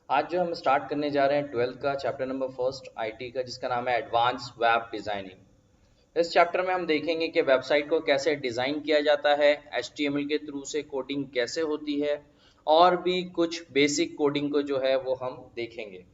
आज जो हम स्टार्ट करने जा रहे हैं 12th का चैप्टर नंबर फर्स्ट आईटी का, जिसका नाम है एडवांस वेब डिज़ाइनिंग। इस चैप्टर में हम देखेंगे कि वेबसाइट को कैसे डिज़ाइन किया जाता है, एचटीएमएल के थ्रू से कोडिंग कैसे होती है, और भी कुछ बेसिक कोडिंग को जो है वो हम देखेंगे।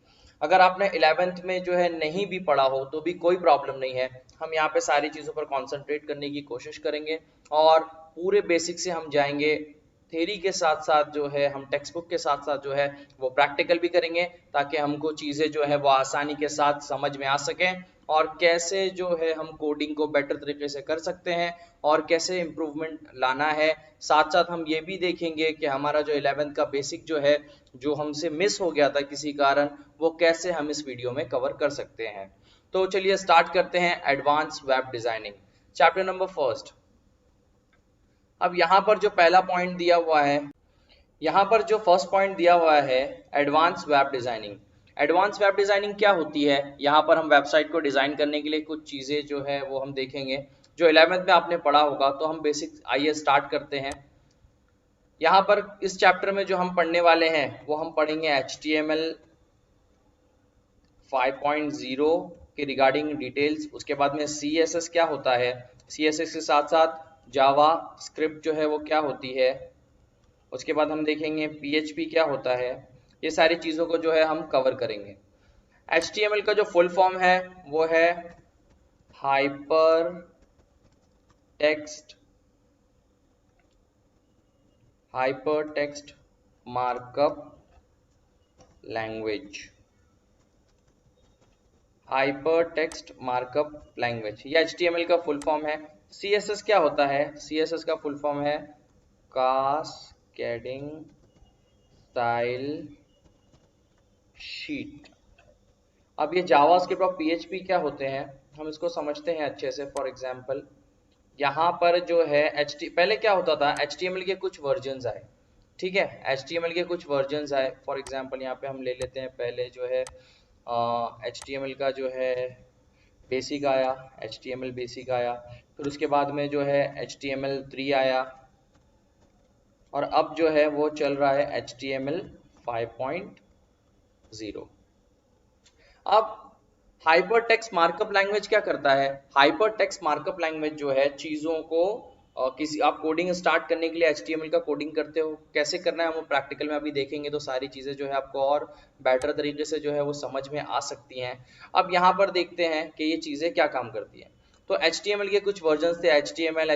अगर आपने 11th में जो है नहीं भी पढ़ा हो तो भी कोई प्रॉब्लम नहीं है, हम यहाँ पे सारी चीज़ों पर कॉन्सेंट्रेट करने की कोशिश करेंगे और पूरे बेसिक से हम जाएंगे। थ्योरी के साथ साथ जो है हम टेक्स्ट बुक के साथ साथ जो है वो प्रैक्टिकल भी करेंगे, ताकि हमको चीज़ें जो है वो आसानी के साथ समझ में आ सकें और कैसे जो है हम कोडिंग को बेटर तरीके से कर सकते हैं और कैसे इम्प्रूवमेंट लाना है। साथ साथ हम ये भी देखेंगे कि हमारा जो 11th का बेसिक जो है, जो हमसे मिस हो गया था किसी कारण, वो कैसे हम इस वीडियो में कवर कर सकते हैं। तो चलिए स्टार्ट करते हैं advance web designing chapter number first. अब यहाँ पर जो पहला पॉइंट दिया हुआ है, यहाँ पर जो फर्स्ट पॉइंट दिया हुआ है advance web designing. Advance web designing क्या होती है? यहाँ पर हम वेबसाइट को डिज़ाइन करने के लिए कुछ चीज़ें जो है वो हम देखेंगे, जो 11th में आपने पढ़ा होगा। तो हम बेसिक आइए स्टार्ट करते हैं। यहाँ पर इस चैप्टर में जो हम पढ़ने वाले हैं वो हम पढ़ेंगे HTML 5.0 के रिगार्डिंग डिटेल्स। उसके बाद में CSS क्या होता है, CSS के साथ साथ जावा स्क्रिप्ट जो है वो क्या होती है। उसके बाद हम देखेंगे PHP क्या होता है। ये सारी चीज़ों को जो है हम कवर करेंगे। HTML का जो फुल फॉर्म है वो है hyper text markup language. Hyper text markup language ये HTML का फुल फॉर्म है। CSS क्या होता है? CSS का फुल फॉर्म है कास्केडिंग स्टाइल शीट। अब ये जावास्क्रिप्ट और PHP क्या होते हैं, हम इसको समझते हैं अच्छे से। फॉर एग्जांपल यहाँ पर जो है पहले क्या होता था, HTML के कुछ वर्जन्स आए, ठीक है। HTML के कुछ वर्जन्स आए। फॉर एग्जांपल यहाँ पे हम ले लेते हैं, पहले जो है HTML का जो है बेसिक आया, HTML बेसिक आया। फिर उसके बाद में जो है HTML 3 आया, और अब जो है वो चल रहा है HTML 5.0। अब हाइपर टेक्स्ट मार्कअप लैंग्वेज क्या करता है? हाइपर टेक्स्ट मार्कअप लैंग्वेज जो है चीज़ों को किसी आप कोडिंग स्टार्ट करने के लिए HTML का कोडिंग करते हो, कैसे करना है हम प्रैक्टिकल में अभी देखेंगे। तो सारी चीज़ें जो है आपको और बेटर तरीके से जो है वो समझ में आ सकती हैं। अब यहाँ पर देखते हैं कि ये चीज़ें क्या काम करती हैं। तो HTML के कुछ वर्जन्स थे, HTML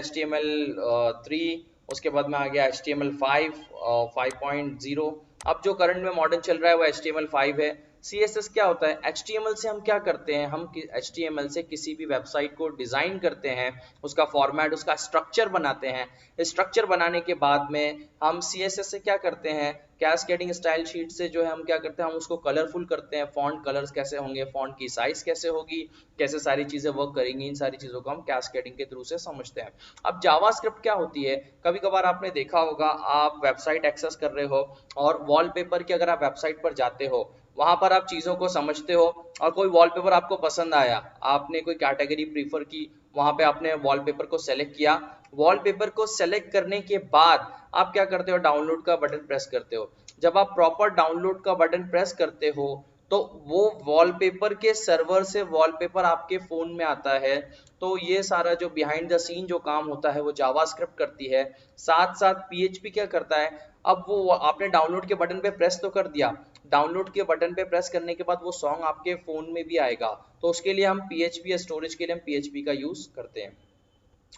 3, उसके बाद में आ गया HTML 5.0। अब जो करंट में मॉडर्न चल रहा है वो HTML 5 है। CSS क्या होता है? HTML से हम क्या करते हैं, हम HTML से किसी भी वेबसाइट को डिज़ाइन करते हैं, उसका फॉर्मेट, उसका स्ट्रक्चर बनाते हैं। स्ट्रक्चर बनाने के बाद में हम CSS से क्या करते हैं, कैस्केडिंग स्टाइल शीट से जो है हम क्या करते हैं, हम उसको कलरफुल करते हैं। फॉन्ट कलर्स कैसे होंगे, फॉन्ट की साइज कैसे होगी, कैसे सारी चीज़ें वर्क करेंगी, इन सारी चीज़ों को हम कैस्केडिंग के थ्रू से समझते हैं। अब जावास्क्रिप्ट क्या होती है? कभी कभार आपने देखा होगा, आप वेबसाइट एक्सेस कर रहे हो और वॉलपेपर की अगर आप वेबसाइट पर जाते हो, वहां पर आप चीज़ों को समझते हो और कोई वॉलपेपर आपको पसंद आया, आपने कोई कैटेगरी प्रीफर की, वहां पे आपने वॉलपेपर को सेलेक्ट किया। वॉलपेपर को सेलेक्ट करने के बाद आप क्या करते हो, डाउनलोड का बटन प्रेस करते हो। जब आप प्रॉपर डाउनलोड का बटन प्रेस करते हो तो वो वॉलपेपर के सर्वर से वॉलपेपर आपके फ़ोन में आता है। तो ये सारा जो बिहाइंड द सीन जो काम होता है वो जावास्क्रिप्ट करती है। साथ साथ PHP क्या करता है, अब वो आपने डाउनलोड के बटन पे प्रेस तो कर दिया, डाउनलोड के बटन पे प्रेस करने के बाद वो सॉन्ग आपके फ़ोन में भी आएगा। तो उसके लिए हम PHP स्टोरेज के लिए हम PHP का यूज़ करते हैं।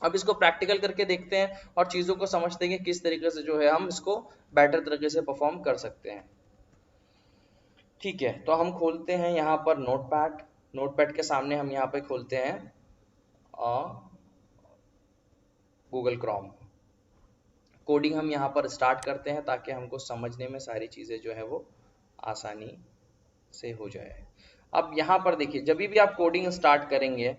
अब इसको प्रैक्टिकल करके देखते हैं और चीज़ों को समझते हैं कि किस तरीके से जो है हम इसको बेटर तरीके से परफॉर्म कर सकते हैं। ठीक है, तो हम खोलते हैं यहाँ पर नोटपैड। नोटपैड के सामने हम यहाँ पे खोलते हैं गूगल क्रोम। कोडिंग हम यहाँ पर स्टार्ट करते हैं ताकि हमको समझने में सारी चीज़ें जो है वो आसानी से हो जाए। अब यहाँ पर देखिए, जब भी आप कोडिंग स्टार्ट करेंगे,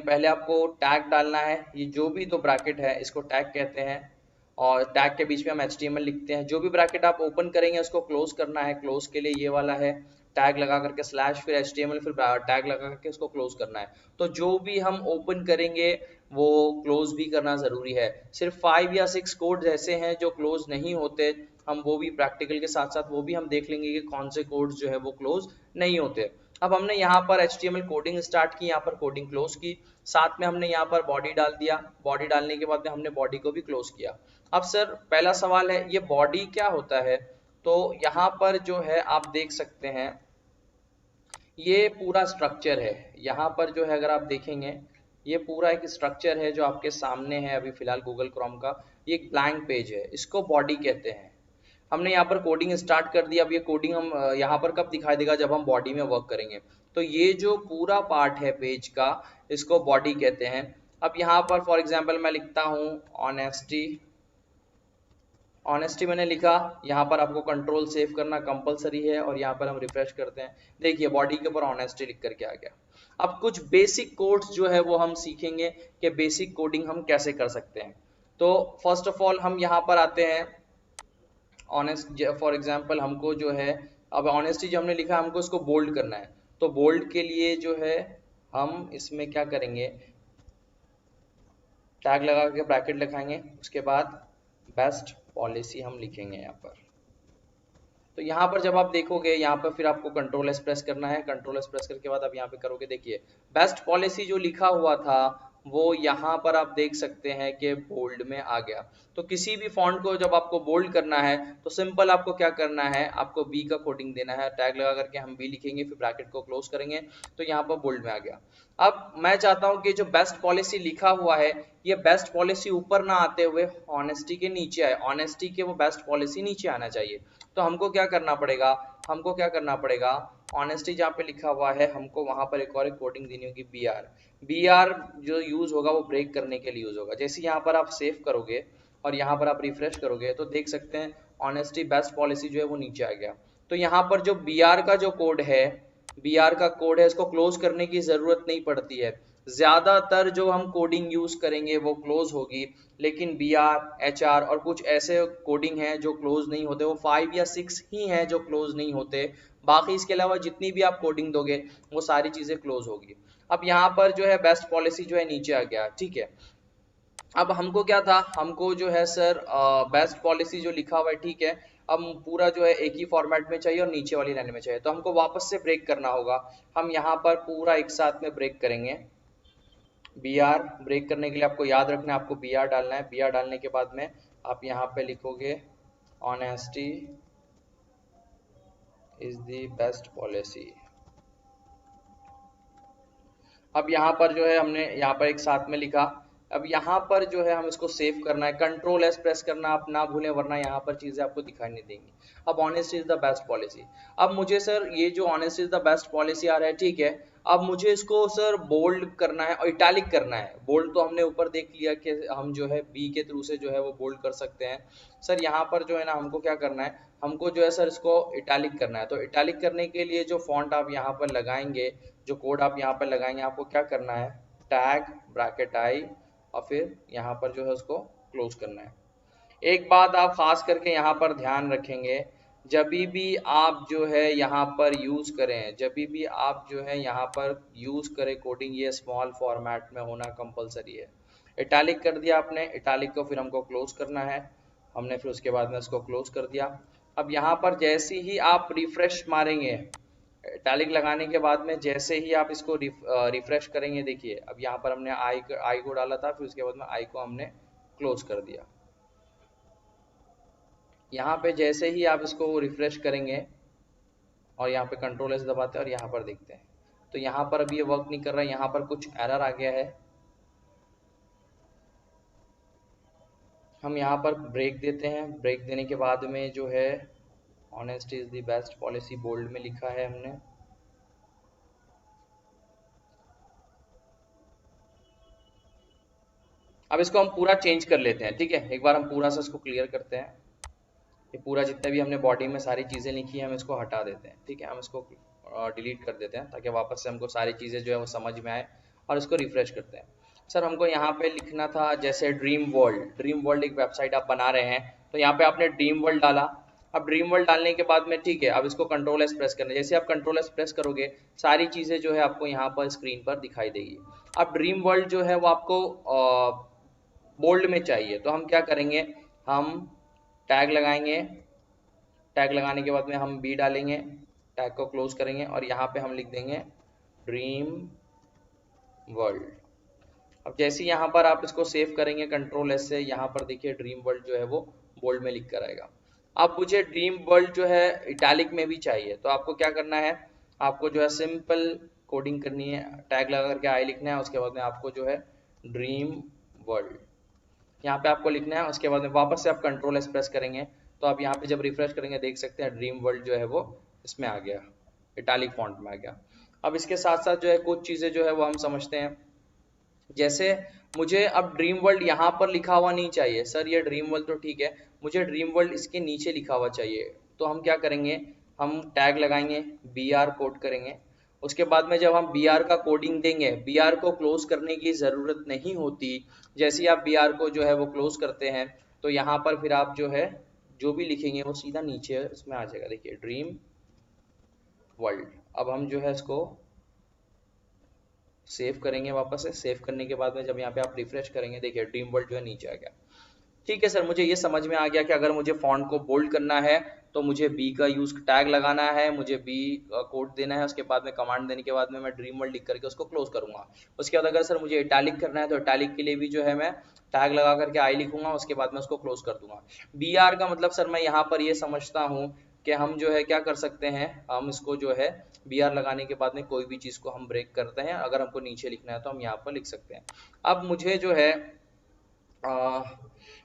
पहले आपको टैग डालना है। ये जो भी तो ब्रैकेट है इसको टैग कहते हैं, और टैग के बीच में हम HTML लिखते हैं। जो भी ब्रैकेट आप ओपन करेंगे उसको क्लोज करना है। क्लोज के लिए ये वाला है, टैग लगा करके स्लैश, फिर HTML, फिर टैग लगा करके उसको क्लोज करना है। तो जो भी हम ओपन करेंगे वो क्लोज भी करना ज़रूरी है। सिर्फ 5 या 6 कोड ऐसे हैं जो क्लोज नहीं होते, हम वो भी प्रैक्टिकल के साथ साथ वो भी हम देख लेंगे कि कौन से कोड्स जो है वो क्लोज नहीं होते। अब हमने यहाँ पर HTML कोडिंग स्टार्ट की, यहाँ पर कोडिंग क्लोज की, साथ में हमने यहाँ पर बॉडी डाल दिया, बॉडी डालने के बाद में हमने बॉडी को भी क्लोज किया। अब सर पहला सवाल है ये बॉडी क्या होता है, तो यहाँ पर जो है आप देख सकते हैं ये पूरा स्ट्रक्चर है। यहाँ पर जो है अगर आप देखेंगे ये पूरा एक स्ट्रक्चर है जो आपके सामने है अभी फिलहाल गूगल क्रोम का, ये एक ब्लैंक पेज है, इसको बॉडी कहते हैं। हमने यहाँ पर कोडिंग स्टार्ट कर दिया, अब ये कोडिंग हम यहाँ पर कब दिखाई देगा, जब हम बॉडी में वर्क करेंगे। तो ये जो पूरा पार्ट है पेज का इसको बॉडी कहते हैं। अब यहाँ पर फॉर एग्जाम्पल मैं लिखता हूँ ऑनेस्टी, ऑनेस्टी मैंने लिखा, यहाँ पर आपको कंट्रोल सेव करना कंपलसरी है और यहाँ पर हम रिफ्रेश करते हैं, देखिए बॉडी के ऊपर ऑनेस्टी लिख करके आ गया। अब कुछ बेसिक कोड्स जो है वो हम सीखेंगे कि बेसिक कोडिंग हम कैसे कर सकते हैं। तो फर्स्ट ऑफ ऑल हम यहाँ पर आते हैं ऑनेस्ट, फॉर एग्जाम्पल हमको जो है अब ऑनेस्टी जो हमने लिखा हमको इसको बोल्ड करना है, तो बोल्ड के लिए जो है हम इसमें क्या करेंगे, टैग लगा के ब्रैकेट लिखाएंगे, उसके बाद बेस्ट पॉलिसी हम लिखेंगे यहाँ पर। तो यहाँ पर जब आप देखोगे यहाँ पर फिर आपको कंट्रोल एस प्रेस करना है, कंट्रोल एस प्रेस करके बाद आप यहाँ पे करोगे, देखिए बेस्ट पॉलिसी जो लिखा हुआ था वो यहाँ पर आप देख सकते हैं कि बोल्ड में आ गया। तो किसी भी फॉन्ट को जब आपको बोल्ड करना है तो सिंपल आपको क्या करना है, आपको बी का कोडिंग देना है, टैग लगा करके हम बी लिखेंगे, फिर ब्रैकेट को क्लोज करेंगे, तो यहाँ पर बोल्ड में आ गया। अब मैं चाहता हूँ कि जो बेस्ट पॉलिसी लिखा हुआ है ये बेस्ट पॉलिसी ऊपर ना आते हुए ऑनेस्टी के नीचे आए, ऑनेस्टी के वो बेस्ट पॉलिसी नीचे आना चाहिए। तो हमको क्या करना पड़ेगा, हमको क्या करना पड़ेगा, ऑनेस्टी जहाँ पे लिखा हुआ है हमको वहां पर एक और एक कोडिंग देनी होगी बी आर। बी आर जो यूज होगा वो ब्रेक करने के लिए यूज होगा। जैसे यहाँ पर आप सेव करोगे और यहाँ पर आप रिफ्रेश करोगे तो देख सकते हैं ऑनेस्टी बेस्ट पॉलिसी जो है वो नीचे आ गया। तो यहाँ पर जो बी आर का जो कोड है, बी आर का कोड है, इसको क्लोज करने की जरूरत नहीं पड़ती है। ज्यादातर जो हम कोडिंग यूज करेंगे वो क्लोज होगी, लेकिन बी आर, एच आर और कुछ ऐसे कोडिंग हैं जो क्लोज नहीं होते, वो 5 या 6 ही हैं जो क्लोज नहीं होते, बाकी इसके अलावा जितनी भी आप कोडिंग दोगे वो सारी चीजें क्लोज होगी। अब यहाँ पर जो है बेस्ट पॉलिसी जो है नीचे आ गया, ठीक है। अब हमको क्या था, हमको जो है सर बेस्ट पॉलिसी जो लिखा हुआ है, ठीक है, अब पूरा जो है एक ही फॉर्मेट में चाहिए और नीचे वाली लाइन में चाहिए, तो हमको वापस से ब्रेक करना होगा। हम यहाँ पर पूरा एक साथ में ब्रेक करेंगे। बी आर ब्रेक करने के लिए आपको याद रखना है, आपको बी आर डालना है। बी आर डालने के बाद में आप यहाँ पे लिखोगे honesty is the best policy. अब यहाँ पर जो है हमने यहाँ पर एक साथ में लिखा। अब यहाँ पर जो है हम इसको सेव करना है, कंट्रोल एस प्रेस करना आप ना भूलें, वरना यहाँ पर चीजें आपको दिखाई नहीं देंगी। अब honest is the best policy, अब मुझे सर ये जो honest is the best policy आ रहा है, ठीक है, अब मुझे इसको सर बोल्ड करना है और इटैलिक करना है। बोल्ड तो हमने ऊपर देख लिया कि हम जो है बी के थ्रू से जो है वो बोल्ड कर सकते हैं। सर यहाँ पर जो है ना हमको क्या करना है, हमको जो है सर इसको इटैलिक करना है। तो इटैलिक करने के लिए जो फॉन्ट आप यहाँ पर लगाएंगे, जो कोड आप यहाँ पर लगाएंगे, आपको क्या करना है, टैग ब्रैकेट आई और फिर यहाँ पर जो है उसको क्लोज करना है। एक बात आप खास करके यहाँ पर ध्यान रखेंगे, जब भी आप जो है यहाँ पर यूज करें, जब भी आप जो है यहाँ पर यूज करें कोडिंग, ये स्मॉल फॉर्मेट में होना कंपलसरी है। इटैलिक कर दिया आपने, इटैलिक को फिर हमको क्लोज करना है, हमने फिर उसके बाद में इसको क्लोज कर दिया। अब यहाँ पर जैसे ही आप रिफ्रेश मारेंगे, इटैलिक लगाने के बाद में जैसे ही आप इसको रिफ्रेश करेंगे, देखिए अब यहाँ पर हमने आई को डाला था, फिर उसके बाद में आई को हमने क्लोज कर दिया। यहाँ पे जैसे ही आप इसको रिफ्रेश करेंगे और यहाँ पे कंट्रोल एस दबाते हैं और यहाँ पर देखते हैं, तो यहाँ पर अभी ये वर्क नहीं कर रहा है, यहाँ पर कुछ एरर आ गया है। हम यहाँ पर ब्रेक देते हैं, ब्रेक देने के बाद में जो है honesty is the best policy bold में लिखा है हमने। अब इसको हम पूरा चेंज कर लेते हैं, ठीक है, एक बार हम पूरा सा इसको क्लियर करते हैं। ये पूरा जितना भी हमने बॉडी में सारी चीज़ें लिखी है हम इसको हटा देते हैं, ठीक है, हम इसको डिलीट कर देते हैं ताकि वापस से हमको सारी चीज़ें जो है वो समझ में आए, और इसको रिफ्रेश करते हैं। सर हमको यहाँ पे लिखना था जैसे ड्रीम वर्ल्ड, ड्रीम वर्ल्ड एक वेबसाइट आप बना रहे हैं, तो यहाँ पे आपने ड्रीम वर्ल्ड डाला। अब ड्रीम वर्ल्ड डालने के बाद में, ठीक है, अब इसको कंट्रोल एस प्रेस करना है। जैसे आप कंट्रोल एस प्रेस करोगे सारी चीज़ें जो है आपको यहाँ पर स्क्रीन पर दिखाई देगी। अब ड्रीम वर्ल्ड जो है वो आपको बोल्ड में चाहिए, तो हम क्या करेंगे, हम टैग लगाएंगे टैग लगाने के बाद में हम बी डालेंगे, टैग को क्लोज करेंगे और यहाँ पे हम लिख देंगे ड्रीम वर्ल्ड। अब जैसे यहाँ पर आप इसको सेव करेंगे कंट्रोल एस से, यहाँ पर देखिए ड्रीम वर्ल्ड जो है वो बोल्ड में लिख कर आएगा। अब मुझे ड्रीम वर्ल्ड जो है इटैलिक में भी चाहिए, तो आपको क्या करना है, आपको जो है सिंपल कोडिंग करनी है, टैग लगा करके आई लिखना है, उसके बाद में आपको जो है ड्रीम वर्ल्ड यहाँ पे आपको लिखना है। उसके बाद में वापस से आप कंट्रोल एस प्रेस करेंगे तो आप यहाँ पे जब रिफ्रेश करेंगे देख सकते हैं ड्रीम वर्ल्ड जो है वो इसमें आ गया, इटैलिक फॉन्ट में आ गया। अब इसके साथ साथ जो है कुछ चीज़ें जो है वो हम समझते हैं, जैसे मुझे अब ड्रीम वर्ल्ड यहाँ पर लिखा हुआ नहीं चाहिए। सर ये ड्रीम वर्ल्ड तो ठीक है, मुझे ड्रीम वर्ल्ड इसके नीचे लिखा हुआ चाहिए। तो हम क्या करेंगे, हम टैग लगाएंगे, बी आर कोड करेंगे। उसके बाद में जब हम बी आर का कोडिंग देंगे, बी आर को क्लोज करने की ज़रूरत नहीं होती। जैसे ही आप बी आर को जो है वो क्लोज करते हैं तो यहाँ पर फिर आप जो है जो भी लिखेंगे वो सीधा नीचे इसमें आ जाएगा। देखिए ड्रीम वर्ल्ड। अब हम जो है इसको सेव करेंगे, वापस से सेव करने के बाद में जब यहाँ पे आप रिफ्रेश करेंगे देखिए ड्रीम वर्ल्ड जो है नीचे आ गया। ठीक है सर, मुझे ये समझ में आ गया कि अगर मुझे फॉन्ट को बोल्ड करना है तो मुझे बी का यूज टैग लगाना है, मुझे बी कोड देना है, उसके बाद में कमांड देने के बाद में मैं ड्रीम वर्ल्ड लिख करके उसको क्लोज करूंगा। उसके बाद अगर सर मुझे इटैलिक करना है तो इटैलिक के लिए भी जो है मैं टैग लगा करके आई लिखूंगा, उसके बाद में उसको क्लोज कर दूंगा। बी आर का मतलब सर मैं यहाँ पर ये समझता हूँ कि हम जो है क्या कर सकते हैं, हम इसको जो है बी आर लगाने के बाद में कोई भी चीज़ को हम ब्रेक करते हैं, अगर हमको नीचे लिखना है तो हम यहाँ पर लिख सकते हैं। अब मुझे जो है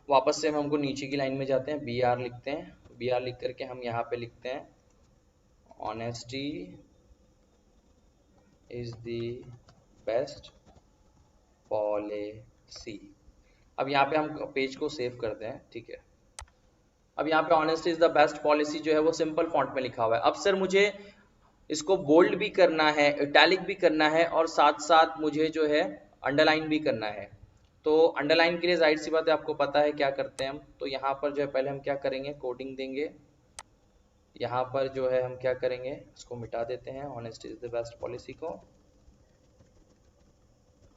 वापस से हम हमको नीचे की लाइन में जाते हैं, बी आर लिखते हैं, बी आर लिख करके हम यहाँ पे लिखते हैं honesty is the best policy. अब यहाँ पे हम पेज को सेव करते हैं, ठीक है। अब यहाँ पे honesty is the best policy जो है वो सिंपल फॉन्ट में लिखा हुआ है। अब सर मुझे इसको बोल्ड भी करना है, इटैलिक भी करना है और साथ साथ मुझे जो है अंडरलाइन भी करना है। तो अंडरलाइन के लिए जाहिर सी बात है आपको पता है क्या करते हैं हम, तो यहाँ पर जो है पहले हम क्या करेंगे, कोडिंग देंगे। यहाँ पर जो है हम क्या करेंगे, इसको मिटा देते हैं honesty is the best policy को,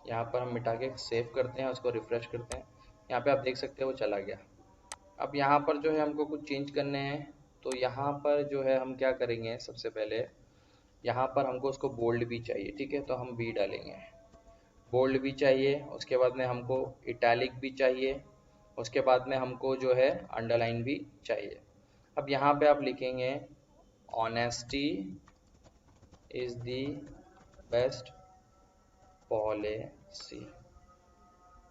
यहाँ पर हम मिटा के सेव करते हैं, उसको रिफ्रेश करते हैं। यहाँ पे आप देख सकते हैं वो चला गया। अब यहाँ पर जो है हमको कुछ चेंज करने हैं, तो यहाँ पर जो है हम क्या करेंगे, सबसे पहले यहाँ पर हमको उसको बोल्ड भी चाहिए, ठीक है, तो हम बी डालेंगे, बोल्ड भी चाहिए, उसके बाद में हमको इटैलिक भी चाहिए, उसके बाद में हमको जो है अंडरलाइन भी चाहिए। अब यहाँ पे आप लिखेंगे honesty is the best policy.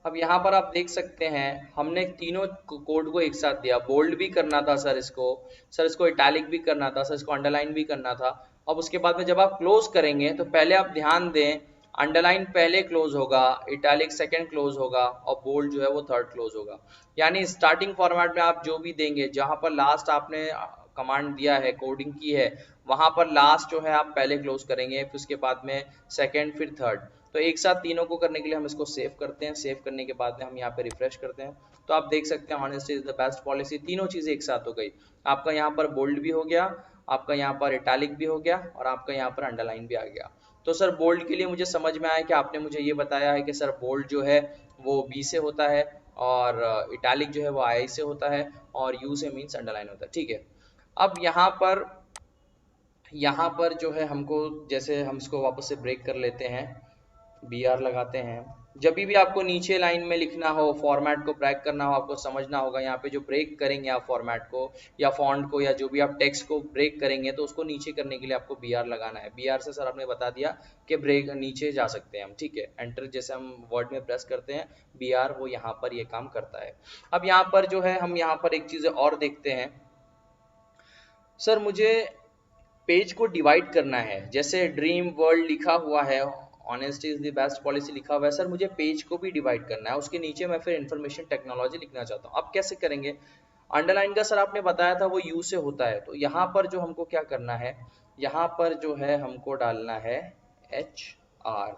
अब यहाँ पर आप देख सकते हैं हमने तीनों कोड को एक साथ दिया, बोल्ड भी करना था सर इसको इटैलिक भी करना था सर, इसको अंडरलाइन भी करना था। अब उसके बाद में जब आप क्लोज करेंगे तो पहले आप ध्यान दें, अंडरलाइन पहले क्लोज होगा, इटैलिक सेकंड क्लोज होगा और बोल्ड जो है वो थर्ड क्लोज होगा। यानी स्टार्टिंग फॉर्मेट में आप जो भी देंगे, जहां पर लास्ट आपने कमांड दिया है, कोडिंग की है, वहां पर लास्ट जो है आप पहले क्लोज करेंगे, फिर उसके बाद में सेकंड, फिर थर्ड। तो एक साथ तीनों को करने के लिए हम इसको सेव करते हैं, सेव करने के बाद में हम यहाँ पे रिफ्रेश करते हैं तो आप देख सकते हैं honesty is the best policy, तीनों चीजें एक साथ हो गई। आपका यहाँ पर बोल्ड भी हो गया, आपका यहाँ पर इटैलिक भी हो गया और आपका यहाँ पर अंडरलाइन भी आ गया। तो सर बोल्ड के लिए मुझे समझ में आया कि आपने मुझे ये बताया है कि सर बोल्ड जो है वो बी से होता है और इटैलिक जो है वो आई से होता है और यू से मीन्स अंडरलाइन होता है, ठीक है। अब यहाँ पर जो है हमको, जैसे हम इसको वापस से ब्रेक कर लेते हैं, बी आर लगाते हैं। जब भी आपको नीचे लाइन में लिखना हो, फॉर्मेट को ब्रेक करना हो, आपको समझना होगा यहाँ पे जो ब्रेक करेंगे आप फॉर्मेट को या फॉन्ट को या जो भी आप टेक्स्ट को ब्रेक करेंगे तो उसको नीचे करने के लिए आपको बी आर लगाना है। बी आर से सर आपने बता दिया कि ब्रेक नीचे जा सकते हैं हम, ठीक है। एंटर जैसे हम वर्ड में प्रेस करते हैं, बी आर वो यहाँ पर ये काम करता है। अब यहाँ पर जो है हम यहाँ पर एक चीज़ और देखते हैं, सर मुझे पेज को डिवाइड करना है, जैसे ड्रीम वर्ल्ड लिखा हुआ है, honesty is the best policy लिखा हुआ है, सर मुझे पेज को भी डिवाइड करना है, उसके नीचे मैं फिर इंफॉर्मेशन टेक्नोलॉजी लिखना चाहता हूँ। अब कैसे करेंगे, अंडरलाइन का सर आपने बताया था वो यू से होता है, तो यहाँ पर जो हमको क्या करना है, यहाँ पर जो है हमको डालना है HR।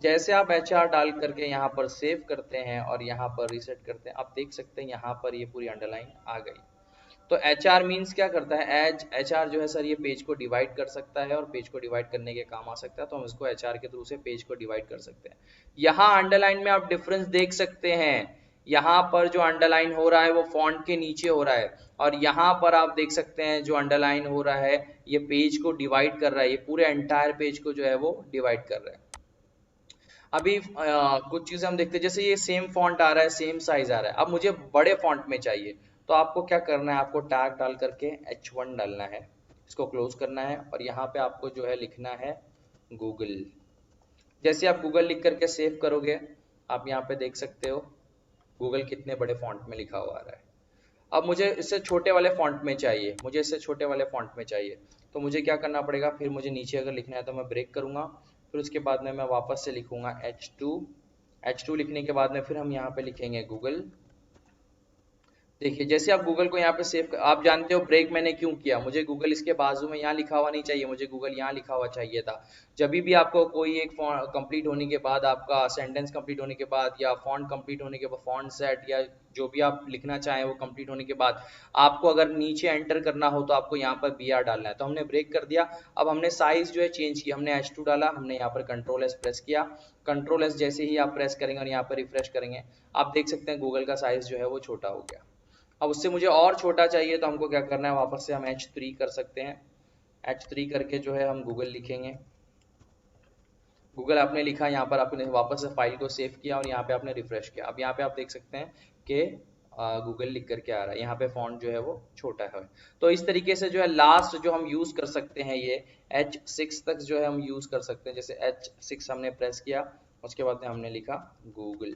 जैसे आप HR डाल करके यहाँ पर सेव करते हैं और यहाँ पर रीसेट करते हैं, आप देख सकते हैं यहाँ पर ये पूरी अंडरलाइन आ गई। तो HR मीन्स क्या करता है, HR जो है सर ये पेज को डिवाइड कर सकता है और पेज को डिवाइड करने के काम आ सकता है, तो हम इसको HR के थ्रू से पेज को डिवाइड कर सकते हैं। यहाँ अंडरलाइन में आप डिफरेंस देख सकते हैं, यहाँ पर जो अंडरलाइन हो रहा है वो फॉन्ट के नीचे हो रहा है, और यहाँ पर आप देख सकते हैं जो अंडरलाइन हो रहा है ये पेज को डिवाइड कर रहा है, ये पूरे एंटायर पेज को जो है वो डिवाइड कर रहा है। अभी कुछ चीजें हम देखते हैं, जैसे ये सेम फॉन्ट आ रहा है, सेम साइज आ रहा है, अब मुझे बड़े फॉन्ट में चाहिए, तो आपको क्या करना है, आपको टैग डाल करके H1 डालना है, इसको क्लोज करना है, और यहाँ पे आपको जो है लिखना है गूगल। जैसे आप गूगल लिख करके सेव करोगे, आप यहाँ पे देख सकते हो गूगल कितने बड़े फॉन्ट में लिखा हुआ आ रहा है। अब मुझे इससे छोटे वाले फॉन्ट में चाहिए, मुझे इससे छोटे वाले फॉन्ट में चाहिए, तो मुझे क्या करना पड़ेगा, फिर मुझे नीचे अगर लिखना है तो मैं ब्रेक करूंगा, फिर उसके बाद में मैं वापस से लिखूंगा H2 लिखने के बाद में फिर हम यहाँ पे लिखेंगे गूगल। देखिए जैसे आप गूगल को यहाँ पे सेव, आप जानते हो ब्रेक मैंने क्यों किया, मुझे गूगल इसके बाजू में यहाँ लिखा हुआ नहीं चाहिए, मुझे गूगल यहाँ लिखा हुआ चाहिए था। जब भी आपको कोई एक कंप्लीट होने के बाद, आपका सेंटेंस कंप्लीट होने के बाद, या फॉन्ट कंप्लीट होने के बाद, फॉन्ट सेट या जो भी आप लिखना चाहें वो कंप्लीट होने के बाद, आपको अगर नीचे एंटर करना हो तो आपको यहाँ पर BR डालना है। तो हमने ब्रेक कर दिया, अब हमने साइज जो है चेंज किया, हमने H2 डाला, हमने यहाँ पर Ctrl+S प्रेस किया। Ctrl+S जैसे ही आप प्रेस करेंगे और यहाँ पर रिफ्रेश करेंगे, आप देख सकते हैं गूगल का साइज जो है वो छोटा हो गया। अब उससे मुझे और छोटा चाहिए तो हमको क्या करना है, वापस से हम H3 कर सकते हैं, H3 करके जो है हम गूगल लिखेंगे। गूगल आपने लिखा, यहाँ पर आपने वापस से फाइल को सेव किया और यहाँ पे आपने रिफ्रेश किया। अब यहाँ पे आप देख सकते हैं कि गूगल लिख करके आ रहा है, यहाँ पे फॉन्ट जो है वो छोटा है। तो इस तरीके से जो है लास्ट जो हम यूज कर सकते हैं, ये H6 तक जो है हम यूज कर सकते हैं। जैसे H6 हमने प्रेस किया, उसके बाद में हमने लिखा गूगल,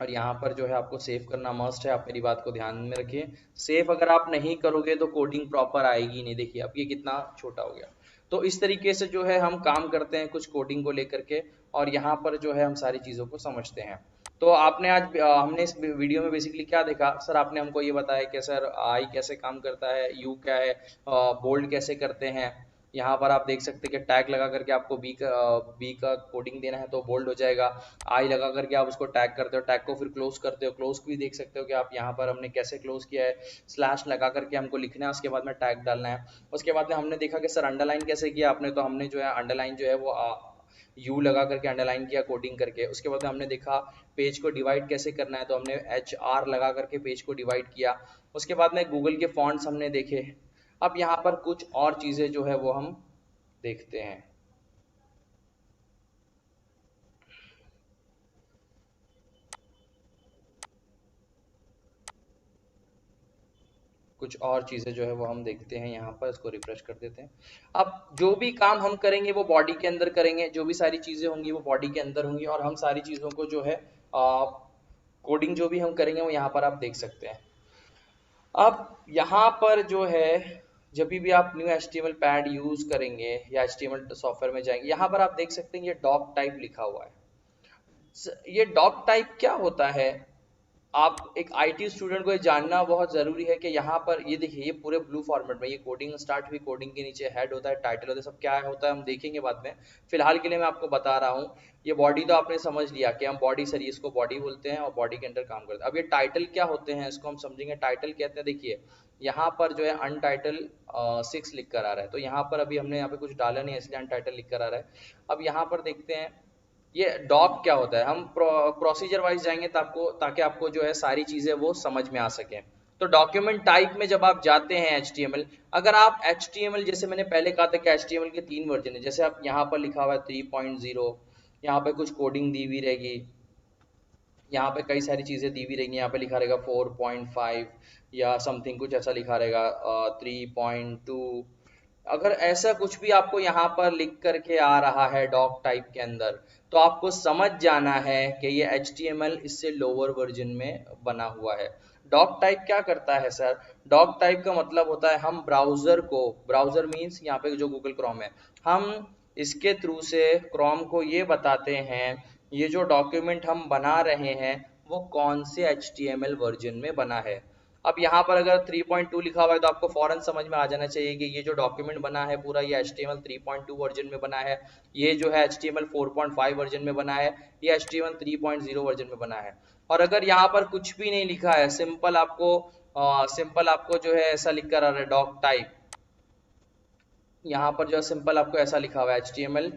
और यहाँ पर जो है आपको सेव करना मस्ट है, आप मेरी बात को ध्यान में रखिए। सेव अगर आप नहीं करोगे तो कोडिंग प्रॉपर आएगी नहीं। देखिए अब ये कितना छोटा हो गया। तो इस तरीके से जो है हम काम करते हैं कुछ कोडिंग को लेकर के, और यहाँ पर जो है हम सारी चीज़ों को समझते हैं। तो आपने आज हमने इस वीडियो में बेसिकली क्या देखा सर, आपने हमको ये बताया कि सर आई कैसे काम करता है, यू क्या है, बोल्ड कैसे करते हैं। यहाँ पर आप देख सकते हैं कि टैग लगा करके आपको बी का कोडिंग देना है तो बोल्ड हो जाएगा। आई लगा करके आप उसको टैग करते हो, टैग को फिर क्लोज करते हो, क्लोज भी देख सकते हो कि आप यहाँ पर हमने कैसे क्लोज किया है। स्लैश लगा करके हमको लिखना है, उसके बाद में टैग डालना है। उसके बाद में हमने देखा कि सर अंडरलाइन कैसे किया आपने, तो हमने जो है अंडरलाइन जो है वो यू लगा करके अंडरलाइन किया कोडिंग करके। उसके बाद हमने देखा पेज को डिवाइड कैसे करना है, तो हमने HR लगा करके पेज को डिवाइड किया। उसके बाद में गूगल के फॉन्ट्स हमने देखे। अब यहाँ पर कुछ और चीजें जो है वो हम देखते हैं। कुछ और चीजें जो है वो हम देखते हैं, यहाँ पर इसको रिफ्रेश कर देते हैं। अब जो भी काम हम करेंगे वो बॉडी के अंदर करेंगे, जो भी सारी चीजें होंगी वो बॉडी के अंदर होंगी, और हम सारी चीजों को जो है कोडिंग जो भी हम करेंगे वो यहाँ पर आप देख सकते हैं। अब यहाँ पर जो है जब भी आप न्यू HTML पैड यूज करेंगे या HTML सॉफ्टवेयर में जाएंगे, यहाँ पर आप देख सकते हैं ये डॉक टाइप लिखा हुआ है। ये डॉक टाइप क्या होता है, आप एक IT स्टूडेंट को ये जानना बहुत जरूरी है कि यहाँ पर ये देखिए ये पूरे ब्लू फॉर्मेट में, ये कोडिंग स्टार्ट हुई, कोडिंग के नीचे हेड होता है, टाइटल होता है, सब क्या होता है हम देखेंगे बाद में। फिलहाल के लिए मैं आपको बता रहा हूँ। ये बॉडी तो आपने समझ लिया कि हम बॉडी, सर इसको बॉडी बोलते हैं और बॉडी के अंदर काम करते हैं। अब ये टाइटल क्या होते हैं इसको हम समझेंगे। टाइटल कहते हैं, देखिए यहाँ पर जो है अनटाइटल 6 लिख कर आ रहा है, तो यहाँ पर अभी हमने यहाँ पे कुछ डाला नहीं है इसलिए अनटाइटल लिख कर आ रहा है। अब यहाँ पर देखते हैं ये डॉक क्या होता है, हम प्रोसीजर वाइज जाएंगे ताकि आपको जो है सारी चीजें वो समझ में आ सके। तो डॉक्यूमेंट टाइप में जब आप जाते हैं HTML, अगर आप HTML जैसे मैंने पहले कहा था कि HTML के 3 वर्जन है, जैसे आप यहाँ पर लिखा हुआ है 3.0, यहाँ पे कुछ कोडिंग दी हुई रहेगी, यहाँ पे कई सारी चीजें दी हुई रहेंगी, यहाँ पे लिखा रहेगा 4.5 या समथिंग कुछ ऐसा लिखा रहेगा 3.2। अगर ऐसा कुछ भी आपको यहाँ पर लिख करके आ रहा है डॉक टाइप के अंदर, तो आपको समझ जाना है कि ये HTML इससे लोअर वर्जन में बना हुआ है। डॉक टाइप क्या करता है सर, डॉक टाइप का मतलब होता है हम ब्राउजर को, ब्राउजर मीन्स यहाँ पे जो गूगल क्रोम है, हम इसके थ्रू से क्रोम को ये बताते हैं ये जो डॉक्यूमेंट हम बना रहे हैं वो कौन से HTML वर्जन में बना है। अब यहाँ पर अगर 3.2 लिखा हुआ है तो आपको फौरन समझ में आ जाना चाहिए कि ये जो डॉक्यूमेंट बना है पूरा ये HTML 3.2 वर्जन में बना है, ये जो है HTML 4.5 वर्जन में बना है, ये HTML 3.0 वर्जन में बना है। और अगर यहाँ पर कुछ भी नहीं लिखा है, सिंपल आपको जो है ऐसा लिख कर आ रहा है डॉक टाइप, यहाँ पर जो है सिंपल आपको ऐसा लिखा हुआ है HTML,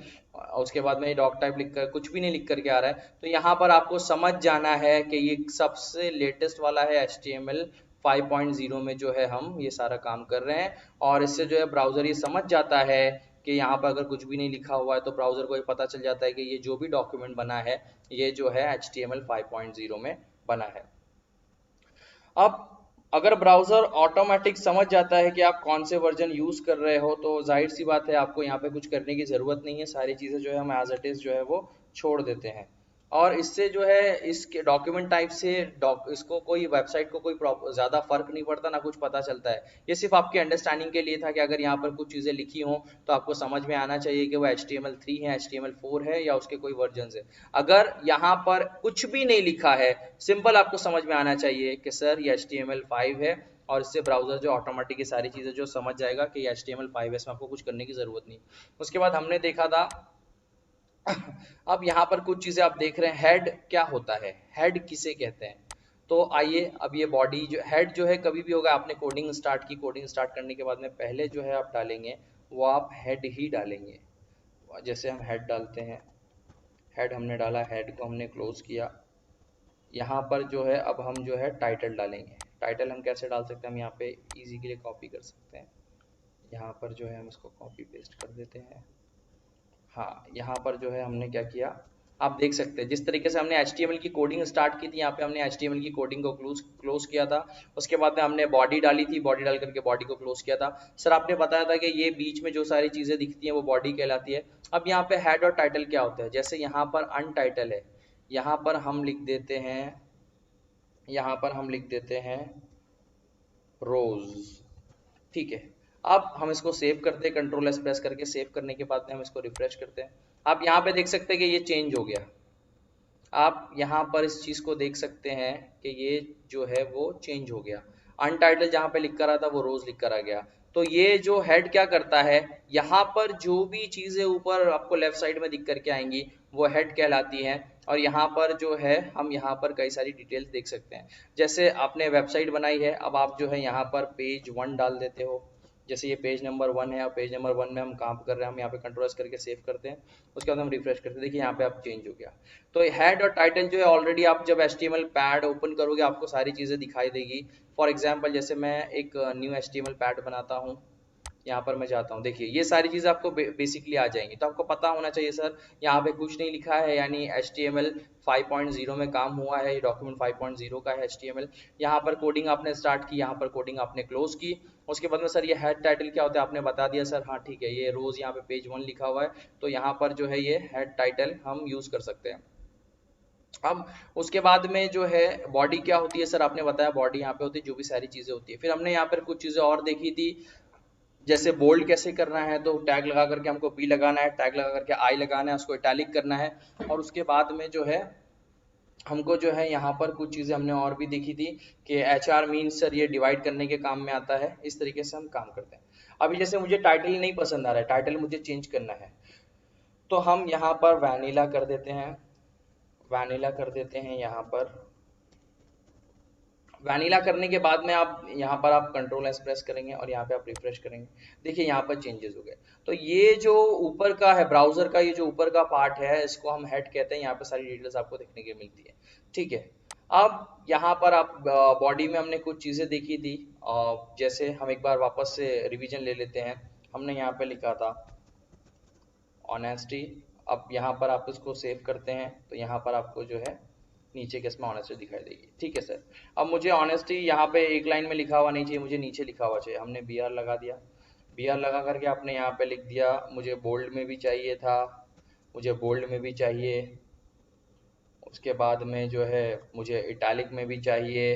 उसके बाद में डॉक टाइप लिख कर कुछ भी नहीं लिख करके आ रहा है, तो यहाँ पर आपको समझ जाना है कि ये सबसे लेटेस्ट वाला है HTML 5.0 में जो है हम ये सारा काम कर रहे हैं। और इससे जो है ब्राउज़र ये समझ जाता है कि यहाँ पर अगर कुछ भी नहीं लिखा हुआ है तो ब्राउज़र को ये पता चल जाता है कि ये जो भी डॉक्यूमेंट बना है ये जो है HTML 5.0 में बना है। अब अगर ब्राउज़र ऑटोमेटिक समझ जाता है कि आप कौन से वर्जन यूज़ कर रहे हो तो जाहिर सी बात है आपको यहाँ पे कुछ करने की ज़रूरत नहीं है, सारी चीज़ें जो है हम एज इट इज़ जो है वो छोड़ देते हैं। और इससे जो है इसके डॉक्यूमेंट टाइप से इसको कोई वेबसाइट को कोई ज़्यादा फर्क नहीं पड़ता, ना कुछ पता चलता है। ये सिर्फ आपके अंडरस्टैंडिंग के लिए था कि अगर यहाँ पर कुछ चीज़ें लिखी हों तो आपको समझ में आना चाहिए कि वो HTML3 है, HTML4 है या उसके कोई वर्जन है। अगर यहाँ पर कुछ भी नहीं लिखा है, सिंपल आपको समझ में आना चाहिए कि सर ये HTML5 है, और इससे ब्राउज़र जो ऑटोमेटिक ये सारी चीज़ें जो समझ जाएगा कि ये HTML5 है, इसमें आपको कुछ करने की ज़रूरत नहीं। उसके बाद हमने देखा था अब यहाँ पर कुछ चीज़ें आप देख रहे हैं, हेड क्या होता है, हेड किसे कहते हैं। तो आइए अब ये बॉडी जो हेड जो है कभी भी होगा, आपने कोडिंग स्टार्ट की, कोडिंग स्टार्ट करने के बाद में पहले जो है आप डालेंगे वो आप हेड ही डालेंगे। जैसे हम हेड डालते हैं, हेड हमने डाला, हेड को हमने क्लोज किया। यहाँ पर जो है अब हम जो है टाइटल डालेंगे। टाइटल हम कैसे डाल सकते हैं, हम यहाँ पे इजी के लिए कॉपी कर सकते हैं। यहाँ पर जो है हम इसको कॉपी पेस्ट कर देते हैं। हाँ, यहाँ पर जो है हमने क्या किया, आप देख सकते हैं जिस तरीके से हमने HTML की कोडिंग स्टार्ट की थी, यहाँ पे हमने HTML की कोडिंग को क्लोज किया था। उसके बाद में हमने बॉडी डाली थी, बॉडी डाल करके बॉडी को क्लोज किया था। सर आपने बताया था कि ये बीच में जो सारी चीज़ें दिखती हैं वो बॉडी कहलाती है। अब यहाँ पे हेड और टाइटल क्या होता है, जैसे यहाँ पर अनटाइटल है, यहाँ पर हम लिख देते हैं, यहाँ पर हम लिख देते हैं रोज। ठीक है, अब हम इसको सेव करते हैं, कंट्रोल एस प्रेस करके सेव करने के बाद में हम इसको रिफ्रेश करते हैं। आप यहाँ पे देख सकते हैं कि ये चेंज हो गया। आप यहाँ पर इस चीज़ को देख सकते हैं कि ये जो है वो चेंज हो गया। अनटाइटल जहाँ पे लिख कर आ था वो रोज लिख कर आ गया। तो ये जो हेड क्या करता है, यहाँ पर जो भी चीज़ें ऊपर आपको लेफ्ट साइड में दिख करके आएंगी वो हेड कहलाती हैं। और यहाँ पर जो है हम यहाँ पर कई सारी डिटेल्स देख सकते हैं। जैसे आपने वेबसाइट बनाई है, अब आप जो है यहाँ पर पेज 1 डाल देते हो। जैसे ये पेज नंबर 1 है, और पेज नंबर 1 में हम काम कर रहे हैं, हम यहाँ पे कंट्रोल एस करके सेव करते हैं। उसके बाद हम रिफ्रेश करते हैं, देखिए यहाँ पे आप चेंज हो गया। तो हेड और टाइटल जो है ऑलरेडी आप जब HTML पैड ओपन करोगे आपको सारी चीज़ें दिखाई देगी। फॉर एग्जांपल जैसे मैं एक न्यू HTML पैड बनाता हूँ, यहाँ पर मैं जाता हूँ, देखिए ये सारी चीज़ें आपको बेसिकली आ जाएंगी। तो आपको पता होना चाहिए सर यहाँ पे कुछ नहीं लिखा है, यानी HTML 5.0 में काम हुआ है, ये डॉक्यूमेंट 5.0 का है HTML। यहाँ पर कोडिंग आपने स्टार्ट की, यहाँ पर कोडिंग आपने क्लोज की। उसके बाद में सर ये हेड टाइटल क्या होता है आपने बता दिया सर, हाँ ठीक है, ये रोज यहाँ पे पेज 1 लिखा हुआ है, तो यहाँ पर जो है ये हेड टाइटल हम यूज़ कर सकते हैं। अब उसके बाद में जो है बॉडी क्या होती है सर, आपने बताया बॉडी यहाँ पे होती है, जो भी सारी चीज़ें होती है। फिर हमने यहाँ पर कुछ चीज़ें और देखी थी, जैसे बोल्ड कैसे करना है, तो टैग लगा करके हमको बी लगाना है, टैग लगा करके आई लगाना है, उसको इटैलिक करना है। और उसके बाद में जो है हमको जो है यहाँ पर कुछ चीज़ें हमने और भी देखी थी कि HR मीन्स सर ये डिवाइड करने के काम में आता है, इस तरीके से हम काम करते हैं। अभी जैसे मुझे टाइटल नहीं पसंद आ रहा है, टाइटल मुझे चेंज करना है, तो हम यहाँ पर वैनिला कर देते हैं, वैनिला कर देते हैं यहाँ पर। वैनिला करने के बाद में आप यहाँ पर आप कंट्रोल एस प्रेस करेंगे और यहाँ पे आप रिफ्रेश करेंगे, देखिए यहाँ पर चेंजेस हो गए। तो ये जो ऊपर का है ब्राउजर का, ये जो ऊपर का पार्ट है इसको हम हेड कहते हैं, यहाँ पे सारी डिटेल्स आपको देखने की मिलती है। ठीक है, अब यहाँ पर आप बॉडी में हमने कुछ चीज़ें देखी थी, जैसे हम एक बार वापस से रिवीजन ले लेते हैं। हमने यहाँ पे लिखा था ऑनेस्टी। अब यहाँ पर आप इसको सेव करते हैं तो यहाँ पर आपको जो है नीचे केस में ऑनेस्टी दिखाई देगी। ठीक है सर, अब मुझे ऑनेस्टी यहाँ पे एक लाइन में लिखा हुआ नहीं चाहिए, मुझे नीचे लिखा हुआ चाहिए। हमने BR लगा दिया, BR लगा करके आपने यहाँ पे लिख दिया, मुझे बोल्ड में भी चाहिए था, मुझे बोल्ड में भी चाहिए। उसके बाद में जो है मुझे इटैलिक में भी चाहिए,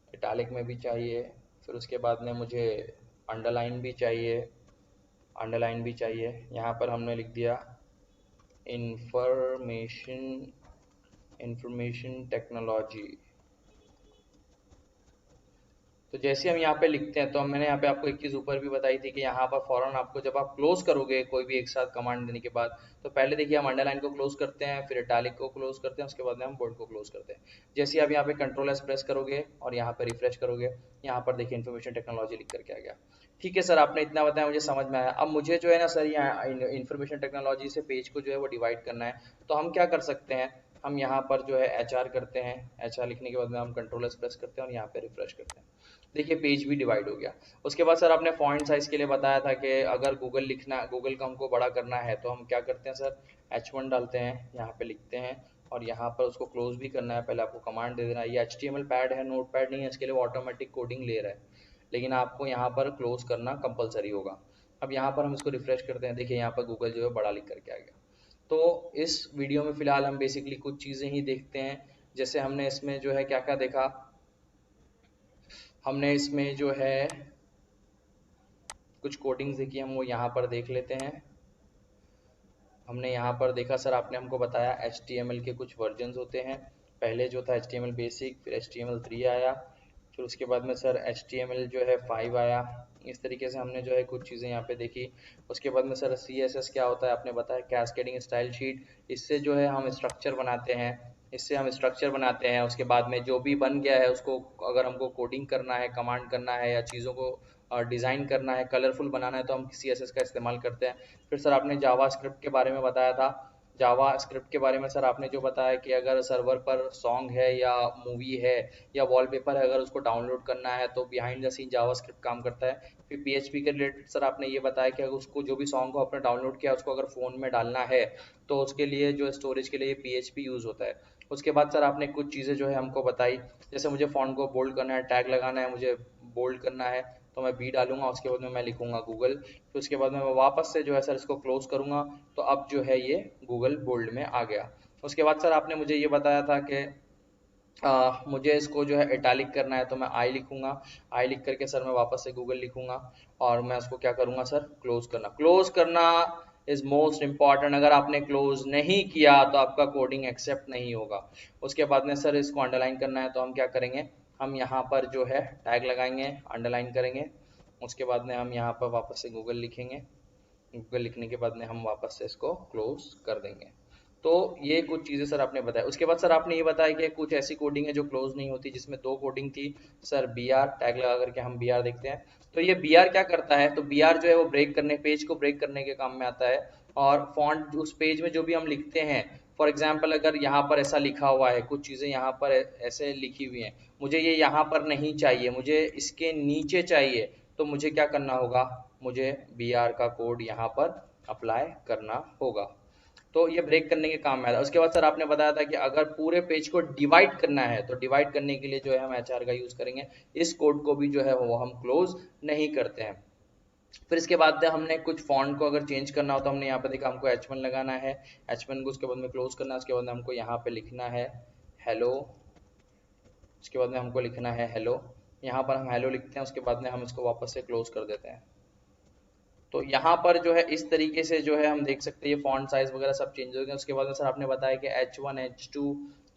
इटैलिक में भी चाहिए। फिर उसके बाद में मुझे अंडरलाइन भी चाहिए, अंडरलाइन भी चाहिए। यहाँ पर हमने लिख दिया इंफॉर्मेशन, इंफॉर्मेशन टेक्नोलॉजी। तो जैसे हम यहाँ पे लिखते हैं, तो मैंने यहाँ पे आपको एक चीज़ ऊपर भी बताई थी कि यहाँ पर फौरन आपको जब आप क्लोज करोगे कोई भी एक साथ कमांड देने के बाद, तो पहले देखिए हम अंडरलाइन को क्लोज करते हैं, फिर इटैलिक को क्लोज करते हैं, उसके बाद में हम बोल्ड को क्लोज करते हैं। जैसे आप यहाँ पे कंट्रोल एस प्रेस करोगे और यहाँ पे रिफ्रेश करोगे, यहाँ पर देखिए इन्फॉर्मेशन टेक्नोलॉजी लिख करके आ गया। ठीक है सर, आपने इतना बताया, मुझे समझ में आया। अब मुझे जो है ना सर, यहाँ इन्फॉर्मेशन टेक्नोलॉजी से पेज को जो है वो डिवाइड करना है। तो हम क्या कर सकते हैं, हम यहाँ पर जो है HR करते हैं, HR लिखने के बाद में हम कंट्रोल एस प्रेस करते हैं और यहाँ पे रिफ्रेश करते हैं। देखिए पेज भी डिवाइड हो गया। उसके बाद सर आपने फॉन्ट साइज के लिए बताया था कि अगर गूगल लिखना, गूगल का हमको बड़ा करना है, तो हम क्या करते हैं सर, H1 डालते हैं, यहाँ पे लिखते हैं और यहाँ पर उसको क्लोज भी करना है। पहले आपको कमांड दे देना है, ये HTML पैड है, नोट पैड नहीं है, इसके लिए ऑटोमेटिक कोडिंग ले रहा है, लेकिन आपको यहाँ पर क्लोज करना कंपलसरी होगा। अब यहाँ पर हम इसको रिफ्रेश करते हैं, देखिए यहाँ पर गूगल जो है बड़ा लिख करके आ गया। तो इस वीडियो में फिलहाल हम बेसिकली कुछ चीज़ें ही देखते हैं। जैसे हमने इसमें जो है क्या क्या देखा, हमने इसमें जो है कुछ कोडिंग्स देखी, हम वो यहाँ पर देख लेते हैं। हमने यहाँ पर देखा सर, आपने हमको बताया HTML के कुछ वर्जन्स होते हैं। पहले जो था HTML बेसिक, फिर HTML 3 आया, फिर उसके बाद में सर HTML जो है 5 आया। इस तरीके से हमने जो है कुछ चीज़ें यहाँ पे देखी। उसके बाद में सर CSS क्या होता है आपने बताया, कैस्केडिंग स्टाइल शीट, इससे जो है हम स्ट्रक्चर बनाते हैं, उसके बाद में जो भी बन गया है उसको अगर हमको कोडिंग करना है, कमांड करना है या चीज़ों को डिज़ाइन करना है, कलरफुल बनाना है, तो हम CSS का इस्तेमाल करते हैं। फिर सर आपने जावा स्क्रिप्ट के बारे में बताया था। जावा स्क्रिप्ट के बारे में सर आपने जो बताया कि अगर सर्वर पर सॉन्ग है या मूवी है या वॉलपेपर है, अगर उसको डाउनलोड करना है तो behind the scene JavaScript काम करता है। फिर PHP के रिलेटेड सर आपने ये बताया कि अगर उसको जो भी सॉन्ग को आपने डाउनलोड किया उसको अगर फ़ोन में डालना है तो उसके लिए जो स्टोरेज के लिए PHP यूज़ होता है। उसके बाद सर आपने कुछ चीज़ें जो है हमको बताई, जैसे मुझे फ़ॉन्ट को बोल्ड करना है, टैग लगाना है, मुझे बोल्ड करना है, तो मैं B डालूंगा, उसके बाद में मैं लिखूंगा गूगल, फिर उसके बाद में मैं वापस से जो है सर इसको क्लोज करूंगा, तो अब जो है ये गूगल बोल्ड में आ गया। उसके बाद सर आपने मुझे ये बताया था कि मुझे इसको जो है इटैलिक करना है, तो मैं आई लिखूंगा, आई लिख करके सर मैं वापस से गूगल लिखूंगा और मैं उसको क्या करूंगा सर, क्लोज करना इज मोस्ट इम्पॉर्टेंट। अगर आपने क्लोज नहीं किया तो आपका कोडिंग एक्सेप्ट नहीं होगा। उसके बाद में सर इसको अंडरलाइन करना है, तो हम क्या करेंगे, हम यहाँ पर जो है टैग लगाएंगे, अंडरलाइन करेंगे, उसके बाद में हम यहाँ पर वापस से गूगल लिखेंगे, गूगल लिखने के बाद में हम वापस से इसको क्लोज कर देंगे। तो ये कुछ चीज़ें सर आपने बताया। उसके बाद सर आपने ये बताया कि कुछ ऐसी कोडिंग है जो क्लोज नहीं होती, जिसमें दो कोडिंग थी सर, BR टैग लगा करके हम BR देखते हैं। तो ये BR क्या करता है, तो BR जो है वो ब्रेक करने, पेज को ब्रेक करने के काम में आता है। और फॉन्ट उस पेज में जो भी हम लिखते हैं, फॉर एग्जाम्पल अगर यहाँ पर ऐसा लिखा हुआ है, कुछ चीज़ें यहाँ पर ऐसे लिखी हुई हैं, मुझे ये यहाँ पर नहीं चाहिए, मुझे इसके नीचे चाहिए, तो मुझे क्या करना होगा, मुझे BR का कोड यहाँ पर अप्लाई करना होगा। तो ये ब्रेक करने के काम में आता है। उसके बाद सर आपने बताया था कि अगर पूरे पेज को डिवाइड करना है, तो डिवाइड करने के लिए जो है हम HR का यूज़ करेंगे। इस कोड को भी जो है वो हम क्लोज नहीं करते हैं। फिर इसके बाद हमने कुछ फॉन्ट को अगर चेंज करना हो, तो हमने यहाँ पे देखा हमको H1 लगाना है, H1 को उसके बाद में क्लोज करना है, उसके बाद में हमको यहाँ पे लिखना है हेलो, उसके बाद में हमको लिखना है हेलो, यहाँ पर हम हेलो लिखते हैं, उसके बाद में हम इसको वापस से क्लोज कर देते हैं। तो यहाँ पर जो है इस तरीके से जो है हम देख सकते हैं ये फॉन्ट साइज वगैरह सब चेंज हो गए। उसके बाद में सर आपने बताया कि H1 H2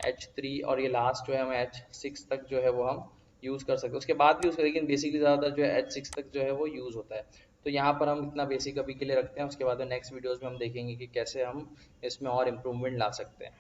H3 और ये लास्ट जो है हम H6 तक जो है वो हम यूज़ कर सकते हैं। उसके बाद भी यूज़ करें, लेकिन बेसिकली ज़्यादातर जो है H6 तक जो है वो यूज़ होता है। तो यहाँ पर हम इतना बेसिक अभी के लिए रखते हैं। उसके बाद नेक्स्ट वीडियोज़ में हम देखेंगे कि कैसे हम इसमें और इम्प्रूवमेंट ला सकते हैं।